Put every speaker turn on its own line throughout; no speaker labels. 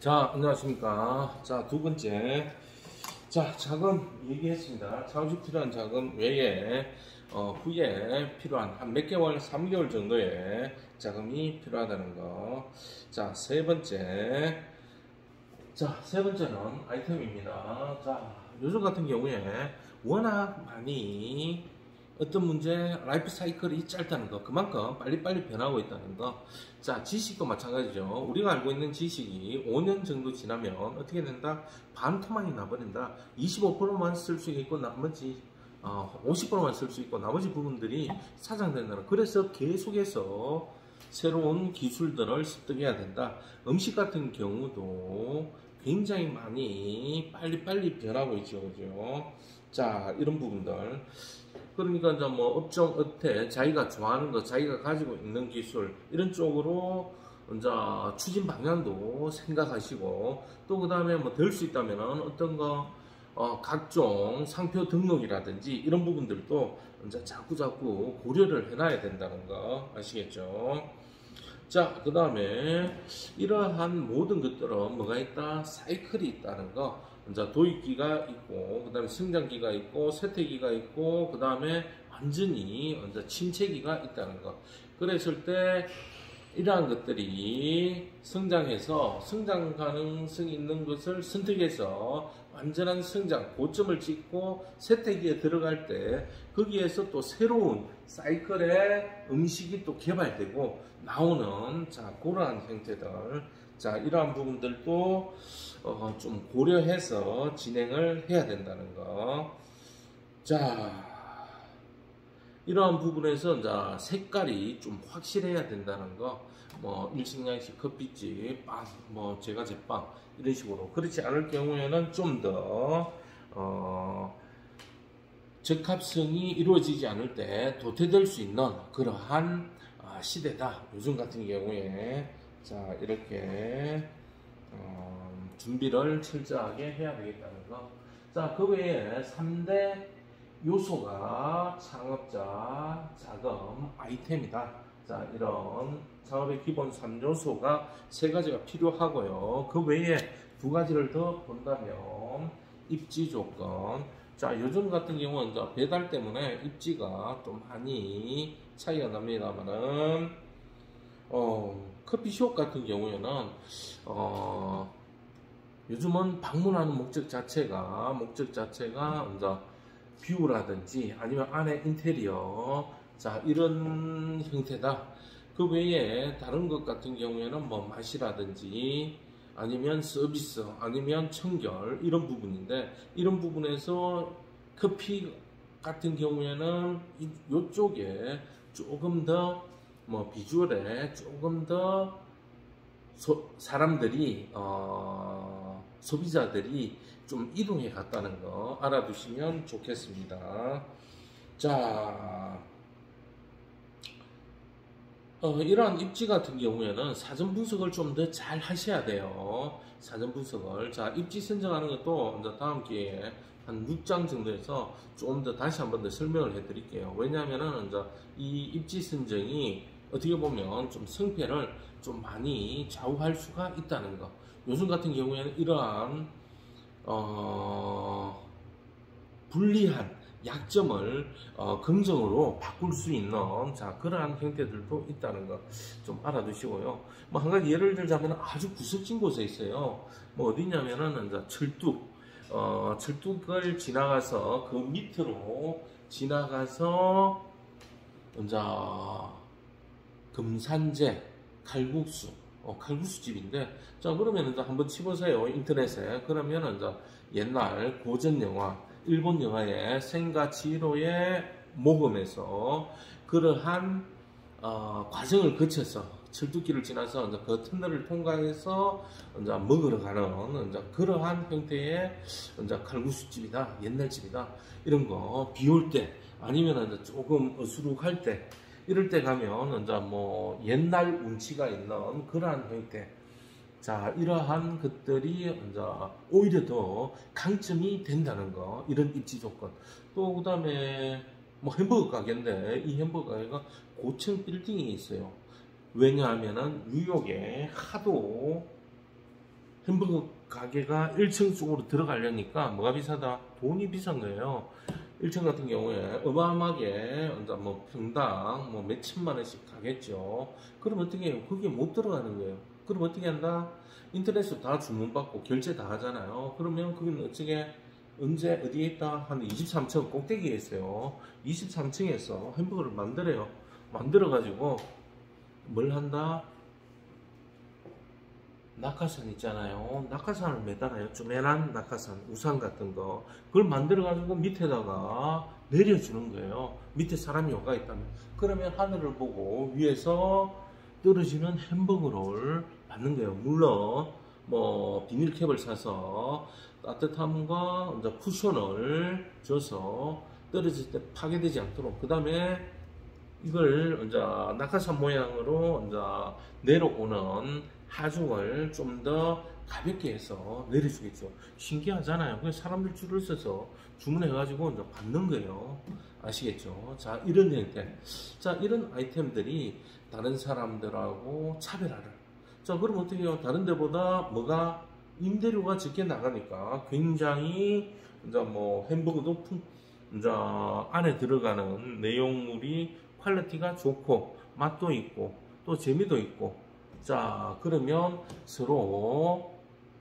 자, 안녕하십니까. 자, 두 번째. 자, 자금 얘기했습니다. 차후식 필요한 자금 외에, 후에 필요한 한 몇 개월, 3개월 정도의 자금이 필요하다는 거. 자, 세 번째. 자, 세 번째는 아이템입니다. 자, 요즘 같은 경우에 워낙 많이 어떤 문제, 라이프 사이클이 짧다는 거, 그만큼 빨리빨리 변하고 있다는 거. 자, 지식도 마찬가지죠. 우리가 알고 있는 지식이 5년 정도 지나면 어떻게 된다? 반토막이 나버린다. 25%만 쓸 수 있고, 나머지 50%만 쓸 수 있고, 나머지 부분들이 사장된다는. 그래서 계속해서 새로운 기술들을 습득해야 된다. 음식 같은 경우도 굉장히 많이 빨리빨리 변하고 있죠. 그죠? 자, 이런 부분들. 그러니까 이제 뭐 업종, 업태, 자기가 좋아하는 것, 자기가 가지고 있는 기술, 이런 쪽으로 이제 추진 방향도 생각하시고, 또 그 다음에 뭐 될 수 있다면 어떤 거, 각종 상표 등록이라든지 이런 부분들도 이제 자꾸자꾸 고려를 해놔야 된다는 거 아시겠죠? 자, 그 다음에 이러한 모든 것들은 뭐가 있다? 사이클이 있다는 거. 이제 도입기가 있고, 그 다음에 성장기가 있고, 쇠퇴기가 있고, 그 다음에 완전히 이제 침체기가 있다는 거. 그랬을 때 이러한 것들이 성장해서 성장 가능성이 있는 것을 선택해서 완전한 성장, 고점을 찍고 쇠퇴기에 들어갈 때 거기에서 또 새로운 사이클의 음식이 또 개발되고 나오는, 자, 그러한 형태들. 자, 이러한 부분들도 좀 고려해서 진행을 해야 된다는 거. 자, 이러한 부분에서 이제 색깔이 좀 확실해야 된다는 거. 뭐 일식양식, 커피집, 빵, 뭐 제과 제빵 이런 식으로. 그렇지 않을 경우에는 좀 더 적합성이 이루어지지 않을 때 도태될 수 있는 그러한 시대다. 요즘 같은 경우에. 자, 이렇게 준비를 철저하게 해야 되겠다는 거. 자, 그 외에 3대 요소가 창업자 자금 아이템이다. 자, 이런 창업의 기본 3요소가 3가지가 필요하고요. 그 외에 2가지를 더 본다면 입지 조건. 자, 요즘 같은 경우는 이제 배달 때문에 입지가 또 많이 차이가 납니다만은 커피숍 같은 경우에는 요즘은 방문하는 목적 자체가 이제 뷰라든지 아니면 안에 인테리어, 자, 이런 형태다. 그 외에 다른 것 같은 경우에는 뭐 맛이라든지 아니면 서비스 아니면 청결 이런 부분인데, 이런 부분에서 커피 같은 경우에는 이쪽에 조금 더 뭐 비주얼에 조금 더 사람들이 소비자들이 좀 이동해 갔다는 거 알아두시면 좋겠습니다. 자, 이러한 입지 같은 경우에는 사전 분석을 좀 더 잘 하셔야 돼요. 사전 분석을. 자, 입지 선정하는 것도 이제 다음 기회에 한 6장 정도에서 좀 더 다시 한번 더 설명을 해 드릴게요. 왜냐하면은 이제 이 입지 선정이 어떻게 보면 좀 성패를 좀 많이 좌우할 수가 있다는 거. 요즘 같은 경우에는 이러한 불리한 약점을 긍정으로 바꿀 수 있는, 자, 그러한 형태들도 있다는 거 좀 알아두시고요. 뭐 한 가지 예를 들자면 아주 구석진 곳에 있어요. 뭐 어디냐면은 이제 철뚝을 지나가서 그 밑으로 지나가서 이제 금산제 칼국수, 칼국수집인데, 자, 그러면 이제 한번 치보세요. 인터넷에. 그러면 이제 옛날 고전 영화, 일본 영화의 생과 치로의 모험에서 그러한 과정을 거쳐서 철도길을 지나서 이제 그 터널을 통과해서 이제 먹으러 가는 이제 그러한 형태의 이제 칼국수집이다, 옛날 집이다. 이런 거 비 올 때 아니면 이제 조금 어수룩할 때, 이럴 때 가면 이제 뭐 옛날 운치가 있는 그러한 형태. 자, 이러한 것들이 이제 오히려 더 강점이 된다는 거. 이런 입지 조건. 또 그다음에 뭐 햄버거 가게인데 이 햄버거 가게가 고층 빌딩이 있어요. 왜냐하면은 뉴욕에 하도 햄버거 가게가 1층 쪽으로 들어가려니까 뭐가 비싸다? 돈이 비싼 거예요. 1층 같은 경우에 어마어마하게 이제 뭐 평당 뭐 몇천만 원씩 가겠죠. 그럼 어떻게 해요? 그게 못 들어가는 거예요. 그럼 어떻게 한다? 인터넷으로 다 주문받고 결제 다 하잖아요. 그러면 그건 어떻게 언제 어디에 있다? 한 23층 꼭대기에 있어요. 23층에서 햄버거를 만들어요. 만들어 가지고 뭘 한다? 낙하산 있잖아요. 낙하산을 매달아요. 조그만한 낙하산, 우산 같은 거. 그걸 만들어가지고 밑에다가 내려주는 거예요. 밑에 사람이 오가 있다면. 그러면 하늘을 보고 위에서 떨어지는 햄버거를 받는 거예요. 물론, 뭐, 비닐캡을 사서 따뜻함과 이제 쿠션을 줘서 떨어질 때 파괴되지 않도록. 그 다음에 이걸 이제 낙하산 모양으로 이제 내려오는 하중을 좀 더 가볍게 해서 내려주겠죠. 신기하잖아요. 그래서 사람들 줄을 서서 주문해가지고 이제 받는 거예요. 아시겠죠? 자, 이런 형태. 자, 이런 아이템들이 다른 사람들하고 차별화를. 자, 그럼 어떻게 해요? 다른 데보다 뭐가 임대료가 적게 나가니까 굉장히 이제 뭐 햄버거도 이제 안에 들어가는 내용물이 퀄리티가 좋고 맛도 있고 또 재미도 있고 자 그러면 서로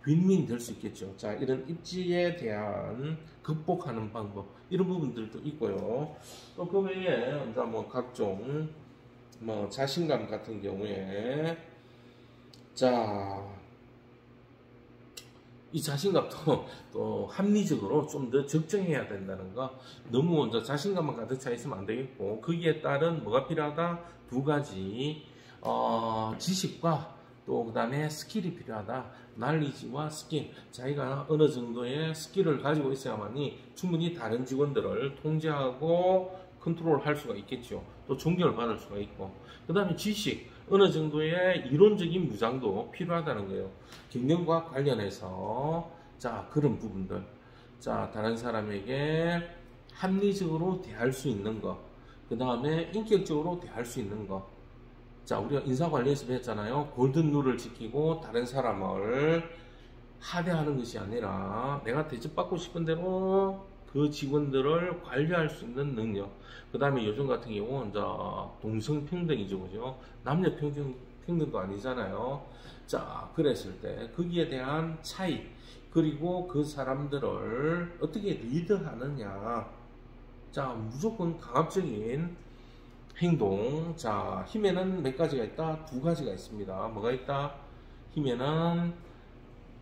윈윈 될 수 있겠죠. 자 이런 입지에 대한 극복하는 방법 이런 부분들도 있고요. 또 그 외에 이제 뭐 각종 뭐 자신감 같은 경우에 자 이 자신감도 또 합리적으로 좀 더 적정해야 된다는 거. 너무 이제 자신감만 가득 차 있으면 안 되겠고 거기에 따른 뭐가 필요하다? 두 가지 지식과 또 그 다음에 스킬이 필요하다. 날리지와 스킬. 자기가 어느 정도의 스킬을 가지고 있어야만이 충분히 다른 직원들을 통제하고 컨트롤할 수가 있겠죠. 또 존경을 받을 수가 있고 그 다음에 지식. 어느 정도의 이론적인 무장도 필요하다는 거예요. 경영과 관련해서 자 그런 부분들 자 다른 사람에게 합리적으로 대할 수 있는 것 그 다음에 인격적으로 대할 수 있는 것 자 우리가 인사관리에서 배웠잖아요. 골든 룰을 지키고 다른 사람을 하대하는 것이 아니라 내가 대접받고 싶은 대로 그 직원들을 관리할 수 있는 능력. 그 다음에 요즘 같은 경우 이제 동성평등이죠, 그죠? 남녀평등도 아니잖아요. 자, 그랬을 때 거기에 대한 차이 그리고 그 사람들을 어떻게 리드하느냐. 자, 무조건 강압적인 행동. 자, 힘에는 몇 가지가 있다? 두 가지가 있습니다. 뭐가 있다? 힘에는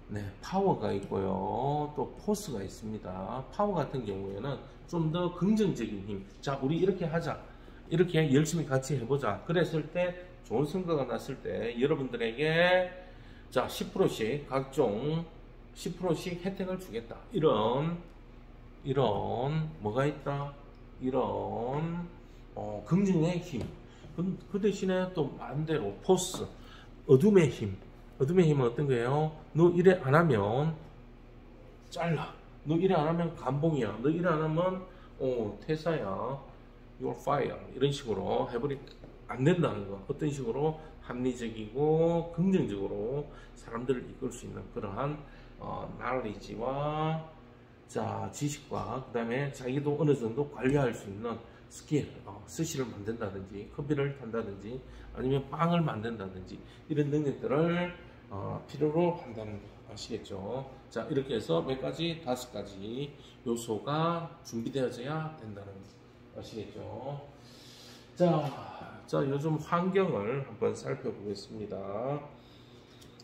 네, 파워가 있고요. 또 포스가 있습니다. 파워 같은 경우에는 좀 더 긍정적인 힘. 자, 우리 이렇게 하자. 이렇게 열심히 같이 해보자. 그랬을 때 좋은 성과가 났을 때 여러분들에게 자, 10%씩 각종 10%씩 혜택을 주겠다. 이런 뭐가 있다? 이런 긍정의 힘. 그 대신에 또 반대로 포스, 어둠의 힘. 어둠의 힘은 어떤 거예요? 너 일에 안 하면 잘라. 너 일에 안 하면 감봉이야. 너 일에 안 하면 퇴사야. You're fired. 이런 식으로 해버리면 안 된다는 거. 어떤 식으로 합리적이고 긍정적으로 사람들을 이끌 수 있는 그러한 knowledge와 자 지식과 그 다음에 자기도 어느 정도 관리할 수 있는 스킬, 스시를 만든다든지 커피를 탄다든지 아니면 빵을 만든다든지 이런 능력들을 필요로 한다는 거 아시겠죠? 자 이렇게 해서 몇 가지? 5가지 요소가 준비되어져야 된다는 거 아시겠죠? 자 요즘 환경을 한번 살펴보겠습니다.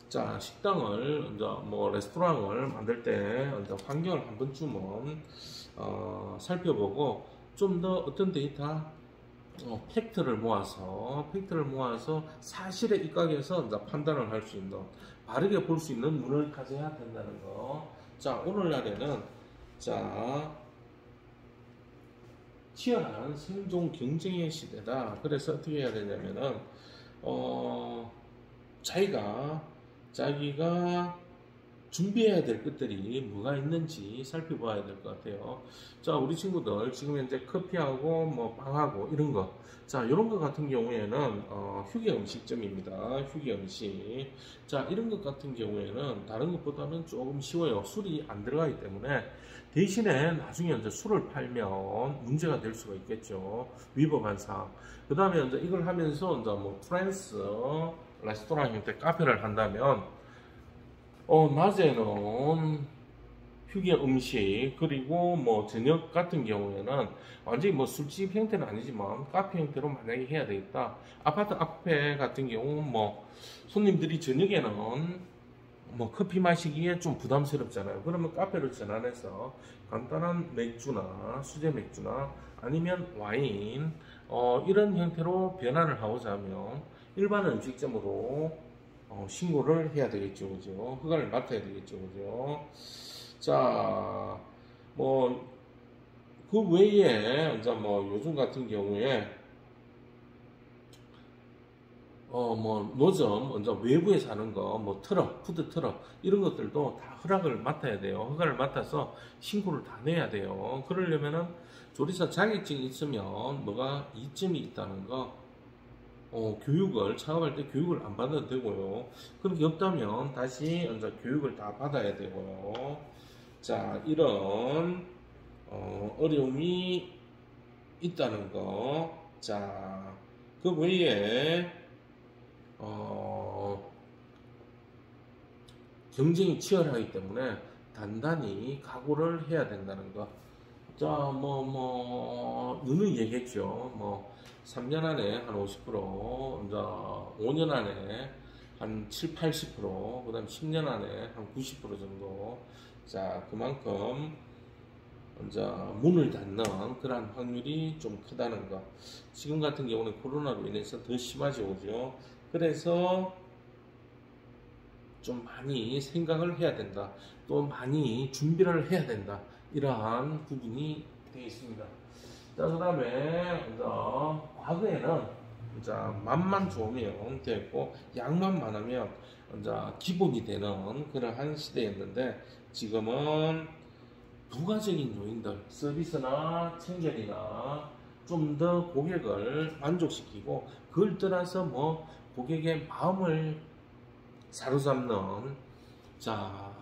자 식당을 이제 뭐 레스토랑을 만들 때 이제 환경을 한 번쯤은 살펴보고 좀 더 어떤 데이터 팩트를 모아서 사실에 입각해서 이제 판단을 할 수 있는 바르게 볼 수 있는 눈을 가져야 된다는 거. 자 오늘날에는 자 치열한 생존 경쟁의 시대다. 그래서 어떻게 해야 되냐면은 자기가 준비해야 될 것들이 뭐가 있는지 살펴봐야 될 것 같아요. 자, 우리 친구들 지금 현재 커피하고 뭐 빵하고 이런 거, 자, 이런 것 같은 경우에는 휴게 음식점입니다. 휴게 음식. 자, 이런 것 같은 경우에는 다른 것보다는 조금 쉬워요. 술이 안 들어가기 때문에. 대신에 나중에 이제 술을 팔면 문제가 될 수가 있겠죠. 위법한 사항. 그 다음에 이제 이걸 하면서 이제 뭐 프랑스 레스토랑 형태 카페를 한다면 낮에는 휴게 음식, 그리고 뭐 저녁 같은 경우에는 완전히 뭐 술집 형태는 아니지만 카페 형태로 만약에 해야 되겠다. 아파트 앞에 같은 경우 뭐 손님들이 저녁에는 뭐 커피 마시기에 좀 부담스럽잖아요. 그러면 카페를 전환해서 간단한 맥주나 수제 맥주나 아니면 와인 이런 형태로 변환을 하고자 하면 일반 음식점으로 신고를 해야 되겠죠, 그죠? 허가를 맡아야 되겠죠, 그죠? 자, 뭐, 그 외에, 이제 뭐, 요즘 같은 경우에, 뭐, 노점, 이제 외부에 사는 거, 뭐, 트럭, 푸드 트럭, 이런 것들도 다 허락을 맡아야 돼요. 허가를 맡아서 신고를 다 내야 돼요. 그러려면은, 조리사 자격증이 있으면, 뭐가 이점이 있다는 거, 교육을, 창업할 때 교육을 안 받아도 되고요. 그런 게 없다면, 다시 이제 교육을 다 받아야 되고요. 자, 이런, 어려움이 있다는 거. 자, 그 외에, 경쟁이 치열하기 때문에 단단히 각오를 해야 된다는 거. 자, 누누이 얘기했죠. 뭐, 3년 안에 한 50%, 이제 5년 안에 한 7, 80%, 그 다음 10년 안에 한 90% 정도. 자, 그만큼, 이제 문을 닫는 그런 확률이 좀 크다는 거. 지금 같은 경우는 코로나로 인해서 더 심하죠, 그죠? 그래서 좀 많이 생각을 해야 된다. 또 많이 준비를 해야 된다. 이러한 부분이 되어 있습니다. 자, 그 다음에, 과거에는, 맛만 좋으면 됐고, 양만 많으면, 기본이 되는 그러한 시대였는데, 지금은 부가적인 요인들, 서비스나 청결이나 좀 더 고객을 만족시키고, 그걸 떠나서 뭐, 고객의 마음을 사로잡는, 자,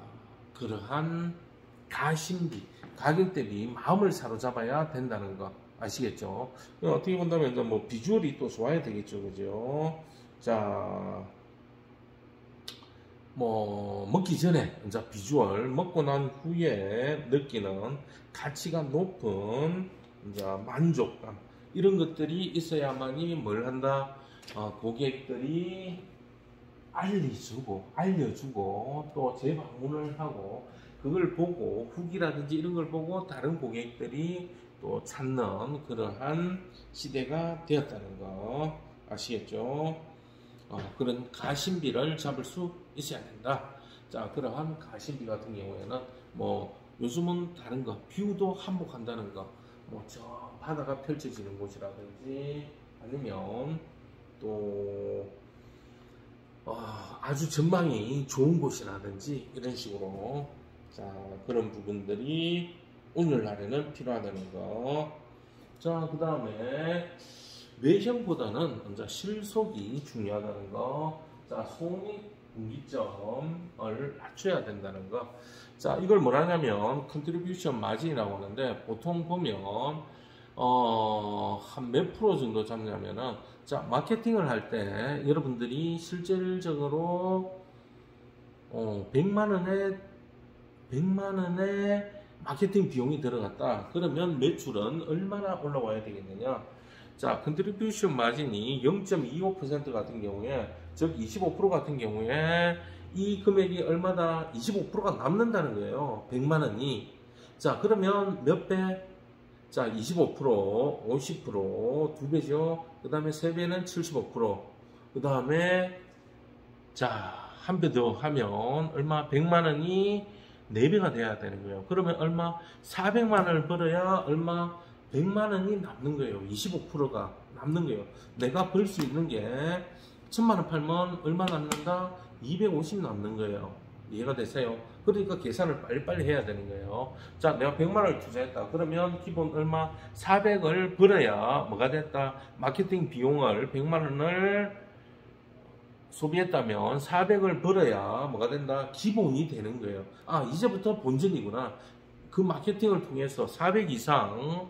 그러한 가심비, 가격 대비 마음을 사로잡아야 된다는 거 아시겠죠? 어떻게 본다면 이제 뭐 비주얼이 또 좋아야 되겠죠, 그죠? 자, 뭐 먹기 전에 이제 비주얼, 먹고 난 후에 느끼는 가치가 높은 이제 만족감, 이런 것들이 있어야만이 뭘 한다? 고객들이 알려주고 또 재방문을 하고, 그걸 보고 후기라든지 이런 걸 보고 다른 고객들이 또 찾는 그러한 시대가 되었다는 거 아시겠죠? 그런 가심비를 잡을 수 있어야 된다. 자, 그러한 가심비 같은 경우에는 뭐 요즘은 다른 거, 뷰도 한몫한다는 거, 뭐 저 바다가 펼쳐지는 곳이라든지 아니면 또 아주 전망이 좋은 곳이라든지 이런 식으로, 자, 그런 부분들이 오늘날에는 필요하다는 거. 자, 그 다음에 외형보다는 이제 실속이 중요하다는 거. 자, 손익분기점을 낮춰야 된다는 거. 자, 이걸 뭐라냐면 컨트리뷰션 마진이라고 하는데, 보통 보면 한 몇 프로 정도 잡냐면은, 자, 마케팅을 할 때 여러분들이 실질적으로 100만 원의 마케팅 비용이 들어갔다. 그러면 매출은 얼마나 올라와야 되겠느냐? 자, 컨트리뷰션 마진이 0.25% 같은 경우에, 즉 25% 같은 경우에 이 금액이 얼마다? 25%가 남는다는 거예요. 100만 원이. 자, 그러면 몇 배? 자, 25%, 50%, 2배죠. 그 다음에 3배는 75%. 그 다음에, 자, 한 배 더 하면 얼마? 100만 원이 4배가 돼야 되는 거예요. 그러면 얼마? 400만 원을 벌어야 얼마? 100만 원이 남는 거예요. 25%가 남는 거예요. 내가 벌 수 있는 게 1000만 원 팔면 얼마 남는다? 250 남는 거예요. 이해가 되세요? 그러니까 계산을 빨리빨리 해야 되는 거예요. 자, 내가 100만 원을 투자했다. 그러면 기본 얼마? 400을 벌어야 뭐가 됐다? 마케팅 비용을 100만 원을 소비했다면 400을 벌어야 뭐가 된다? 기본이 되는 거예요. 아, 이제부터 본전이구나. 그 마케팅을 통해서 400 이상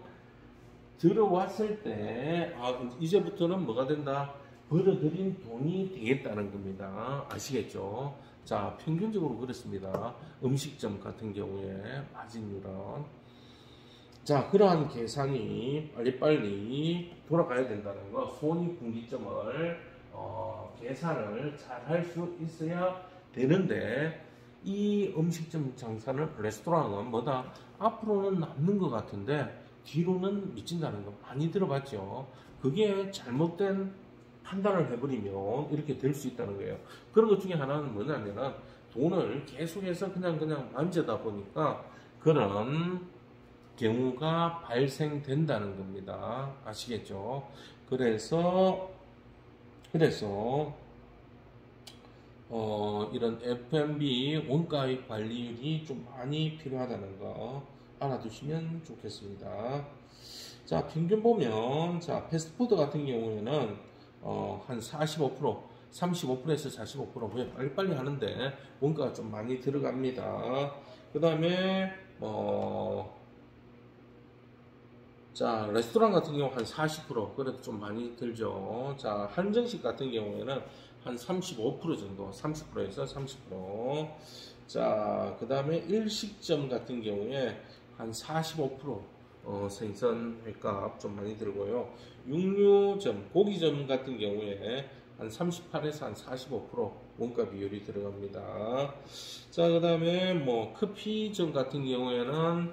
들어왔을 때, 아, 이제부터는 뭐가 된다? 벌어들인 돈이 되겠다는 겁니다. 아시겠죠? 자, 평균적으로 그렇습니다. 음식점 같은 경우에 마진율은. 자, 그러한 계산이 빨리빨리 돌아가야 된다는 거. 손익분기점을 계산을 잘 할 수 있어야 되는데, 이 음식점 장사는, 레스토랑은 뭐다? 앞으로는 남는 것 같은데 뒤로는 미친다는 거 많이 들어봤죠. 그게 잘못된 판단을 해버리면 이렇게 될 수 있다는 거예요. 그런 것 중에 하나는 뭐냐면은 돈을 계속해서 그냥 만지다 보니까 그런 경우가 발생된다는 겁니다. 아시겠죠? 그래서 이런 F&B 원가의 관리율이 좀 많이 필요하다는 거 알아두시면 좋겠습니다. 자, 평균 보면, 자, 패스트푸드 같은 경우에는, 한 45%, 35%에서 45% 그냥 빨리빨리 하는데, 원가가 좀 많이 들어갑니다. 그 다음에, 자, 레스토랑 같은 경우 한 40%, 그래도 좀 많이 들죠. 자, 한정식 같은 경우에는 한 35% 정도, 30%에서 30%. 자, 그 다음에 일식점 같은 경우에 한 45%, 생선 회값 좀 많이 들고요. 육류점, 고기점 같은 경우에 한 38에서 한 45% 원가 비율이 들어갑니다. 자, 그 다음에 뭐 커피점 같은 경우에는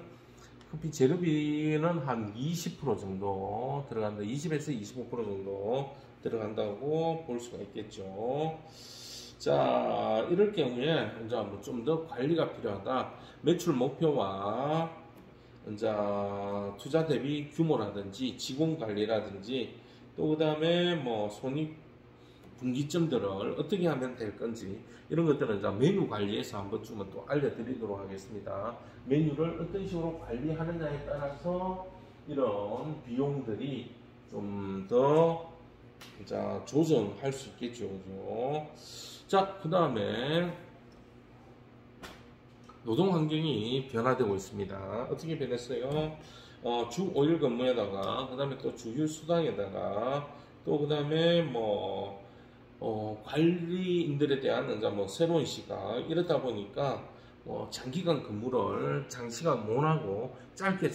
커피 재료비는 한 20% 정도 들어간다. 20에서 25% 정도 들어간다고 볼 수가 있겠죠. 자, 이럴 경우에 이제 뭐 좀 더 관리가 필요하다. 매출 목표와 이제 투자 대비 규모라든지 직원 관리라든지 또 그다음에 뭐 손익 분기점들을 어떻게 하면 될 건지 이런 것들은 이제 메뉴 관리에서 한번 좀 또 알려드리도록 하겠습니다. 메뉴를 어떤 식으로 관리하느냐에 따라서 이런 비용들이 좀 더 조정할 수 있겠죠. 그죠? 자, 그 다음에 노동 환경이 변화되고 있습니다. 어떻게 변했어요? 주 5일 근무에다가 그 다음에 또 주휴 수당에다가 또 그 다음에 뭐 관리인들에 대한 이제 뭐 새로운 시각 이러다 보니까 장기간 근무를 장시간 못 하고 짧게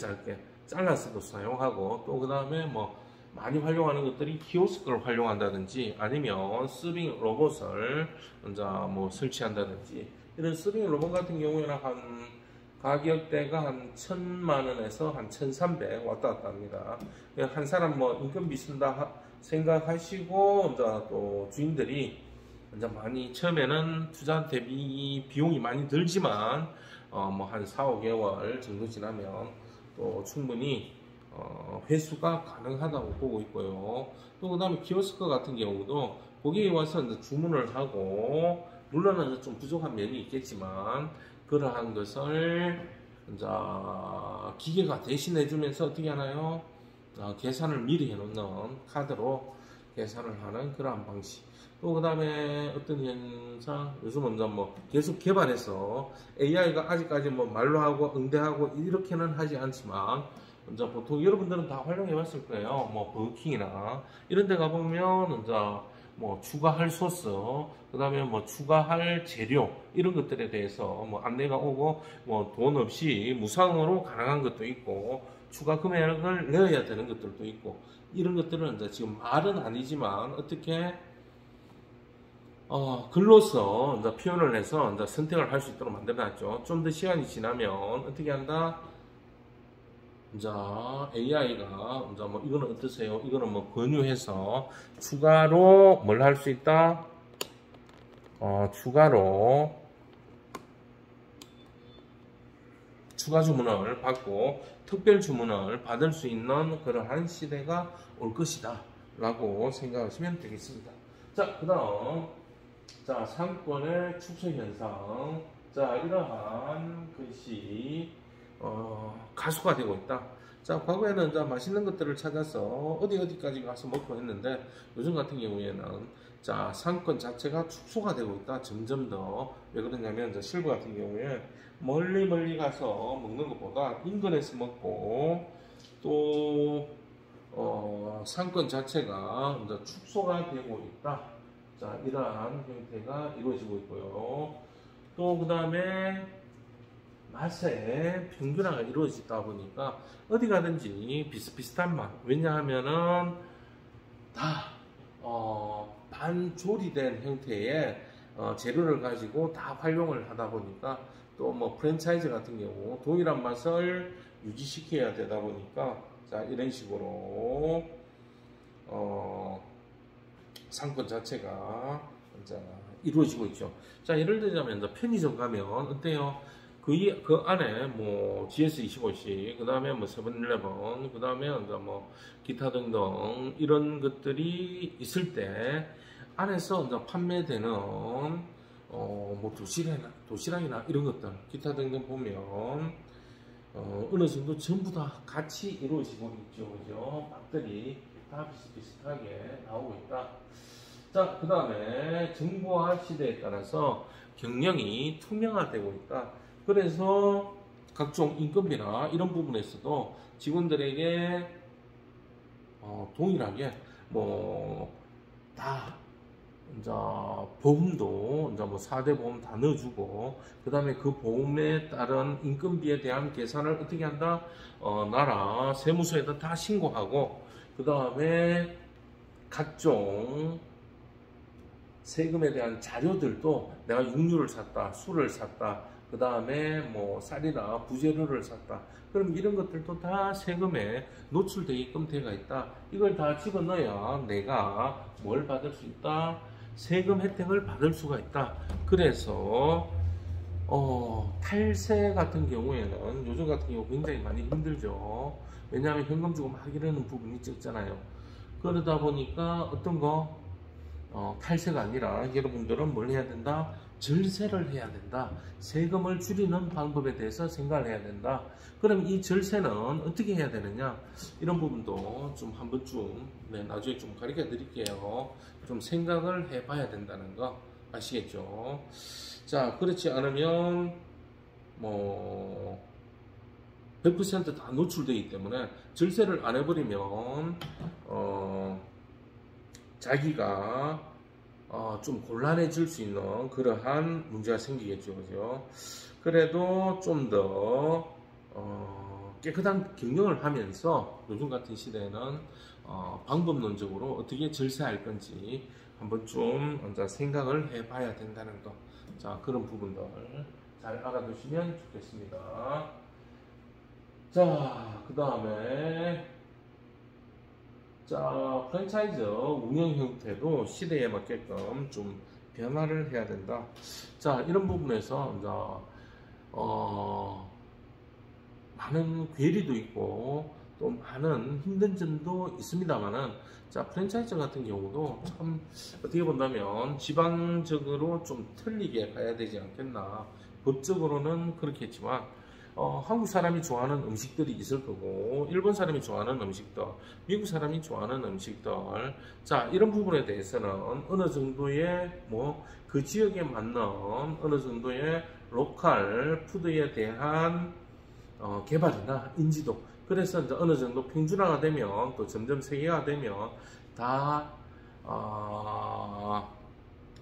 잘라서도 사용하고 또 그 다음에 뭐 많이 활용하는 것들이 키오스크를 활용한다든지 아니면 서빙 로봇을 이제 뭐 설치한다든지 이런 서빙 로봇 같은 경우에는 한 가격대가 한 1,000만 원에서 한 1,300 왔다 갔다 합니다. 한 사람 뭐 인건비 쓴다 생각하시고 이제 또 주인들이 이제 많이 처음에는 투자 대비 비용이 많이 들지만 뭐 한 4, 5개월 정도 지나면 또 충분히 회수가 가능하다고 보고 있고요. 또 그 다음에 키오스크 같은 경우도 거기에 와서 이제 주문을 하고 물론 좀 부족한 면이 있겠지만 그러한 것을 이제 기계가 대신해 주면서 어떻게 하나요? 계산을 미리 해놓는 카드로 계산을 하는 그러한 방식. 또 그 다음에 어떤 현상, 요즘은 이제 뭐 계속 개발해서 AI가 아직까지 뭐 말로 하고 응대하고 이렇게는 하지 않지만 이제 보통 여러분들은 다 활용해 봤을 거예요. 뭐 버거킹이나 이런 데 가보면 이제 뭐 추가할 소스, 그 다음에 뭐 추가할 재료 이런 것들에 대해서 뭐 안내가 오고 뭐 돈 없이 무상으로 가능한 것도 있고 추가 금액을 내야 되는 것들도 있고 이런 것들은 이제 지금 말은 아니지만 어떻게 글로서 이제 표현을 해서 이제 선택을 할 수 있도록 만들어놨죠. 좀 더 시간이 지나면 어떻게 한다? 이제 AI가 이제 뭐 이거는 어떠세요? 이거는 뭐 권유해서 추가로 뭘 할 수 있다? 추가로 추가 주문을 받고 특별 주문을 받을 수 있는 그러한 시대가 올 것이다 라고 생각하시면 되겠습니다. 자, 그 다음 자, 상권의 축소 현상. 자, 이러한 것이 가수가 되고 있다. 자, 과거에는 자, 맛있는 것들을 찾아서 어디까지 가서 먹고 했는데 요즘 같은 경우에는 자, 상권 자체가 축소가 되고 있다. 점점 더. 왜 그러냐면 자, 실버 같은 경우에 멀리 가서 먹는 것보다 인근에서 먹고 또 상권 자체가 이제 축소가 되고 있다. 자, 이러한 형태가 이루어지고 있고요. 또 그 다음에 맛의 평균화가 이루어지다 보니까 어디 가든지 비슷비슷한 맛. 왜냐하면은 다 반조리된 형태의 재료를 가지고 다 활용을 하다 보니까 또 뭐 프랜차이즈 같은 경우 동일한 맛을 유지시켜야 되다 보니까 자, 이런 식으로 상권 자체가 이제 이루어지고 있죠. 자, 예를 들자면 이제 편의점 가면 어때요? 그 안에 뭐 GS25식, 그 다음에 뭐 세븐일레븐, 그 다음에 이제 뭐 기타 등등 이런 것들이 있을 때 안에서 이제 판매되는 뭐 도시락이나 이런 것들, 기타 등등 보면 어느 정도 전부 다 같이 이루어지고 있죠, 그죠? 맛들이 다 비슷비슷하게 나오고 있다. 자, 그 다음에 정보화 시대에 따라서 경영이 투명화되고 있다. 그래서 각종 인건비나 이런 부분에서도 직원들에게 동일하게 뭐 다 이제 보험도 이제 뭐 4대 보험 다 넣어주고 그 다음에 그 보험에 따른 인건비에 대한 계산을 어떻게 한다? 나라 세무서에다 다 신고하고 그 다음에 각종 세금에 대한 자료들도 내가 육류를 샀다, 술을 샀다, 그 다음에 뭐 쌀이나 부재료를 샀다. 그럼 이런 것들도 다 세금에 노출되게끔 되어 있다. 이걸 다 집어넣어야 내가 뭘 받을 수 있다? 세금 혜택을 받을 수가 있다. 그래서 탈세 같은 경우에는 요즘 같은 경우 굉장히 많이 힘들죠. 왜냐하면 현금 주고 막 이러는 부분이 적잖아요. 그러다 보니까 어떤 거 탈세가 아니라 여러분들은 뭘 해야 된다? 절세를 해야 된다. 세금을 줄이는 방법에 대해서 생각을 해야 된다. 그럼 이 절세는 어떻게 해야 되느냐? 이런 부분도 좀 한 번쯤 나중에 좀 가르쳐 드릴게요. 좀 생각을 해봐야 된다는 거 아시겠죠? 자, 그렇지 않으면 뭐 100% 다 노출되기 때문에 절세를 안 해버리면 자기가 좀 곤란해질 수 있는 그러한 문제가 생기겠죠, 그죠? 그래도 좀 더 깨끗한 경영을 하면서 요즘 같은 시대에는 방법론적으로 어떻게 절세할 건지 한번 좀 생각을 해봐야 된다는 거. 자, 그런 부분들 잘 알아두시면 좋겠습니다. 자, 그 다음에 자, 프랜차이즈 운영 형태도 시대에 맞게끔 좀 변화를 해야 된다. 자, 이런 부분에서 이제 많은 괴리도 있고 또 많은 힘든 점도 있습니다만은 자, 프랜차이즈 같은 경우도 참 어떻게 본다면 지방적으로 좀 틀리게 가야 되지 않겠나. 법적으로는 그렇겠지만 한국 사람이 좋아하는 음식들이 있을 거고 일본 사람이 좋아하는 음식들, 미국 사람이 좋아하는 음식들, 자, 이런 부분에 대해서는 어느 정도의 뭐 그 지역에 맞는 어느 정도의 로컬 푸드에 대한 개발이나 인지도, 그래서 이제 어느 정도 평준화가 되면 또 점점 세계화 되면 다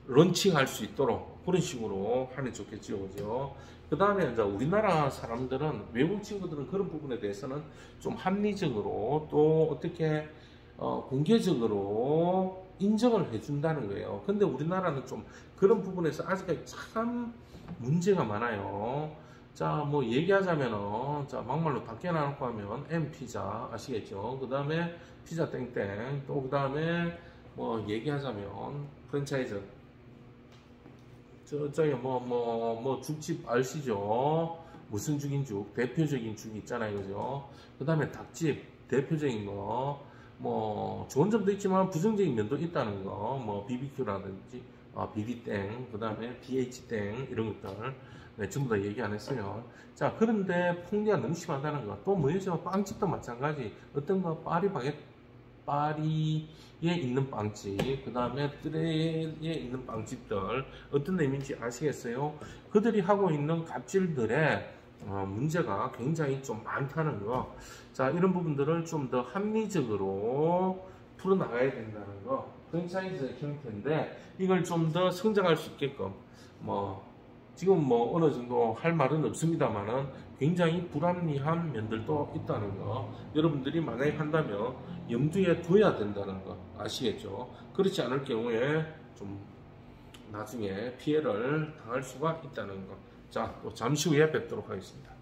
런칭할 수 있도록 그런 식으로 하면 좋겠죠, 그죠? 그 다음에 이제 우리나라 사람들은, 외국 친구들은 그런 부분에 대해서는 좀 합리적으로 또 어떻게 공개적으로 인정을 해준다는 거예요. 근데 우리나라는 좀 그런 부분에서 아직까지 참 문제가 많아요. 자, 뭐 얘기하자면은, 자, 막말로 밖에 나놓고 하면 M피자 아시겠죠? 그 다음에 피자 땡땡, 또 그 다음에 뭐 얘기하자면 프랜차이즈, 저기 뭐 죽집 아시죠? 무슨 죽인 죽, 대표적인 죽이 있잖아요, 그죠? 그 다음에 닭집 대표적인 거, 뭐 좋은 점도 있지만 부정적인 면도 있다는 거, 뭐 BBQ라든지 BB땡, 그 다음에 BH땡 이런 것들 네, 전부 다 얘기 안 했어요. 자, 그런데 풍리가 너무 심하다는 거. 또 뭐죠? 빵집도 마찬가지. 어떤 거 파리에 있는 빵집, 그 다음에 뜨레에 있는 빵집들 어떤 의미인지 아시겠어요? 그들이 하고 있는 갑질들의 문제가 굉장히 좀 많다는 거. 자, 이런 부분들을 좀 더 합리적으로 풀어나가야 된다는 거. 프랜차이즈 형태인데 이걸 좀 더 성장할 수 있게끔 지금 어느 정도 할 말은 없습니다만은 굉장히 불합리한 면들도 있다는 거. 여러분들이 만약에 한다면 염두에 둬야 된다는 거 아시겠죠? 그렇지 않을 경우에 좀 나중에 피해를 당할 수가 있다는 거. 자, 또 잠시 후에 뵙도록 하겠습니다.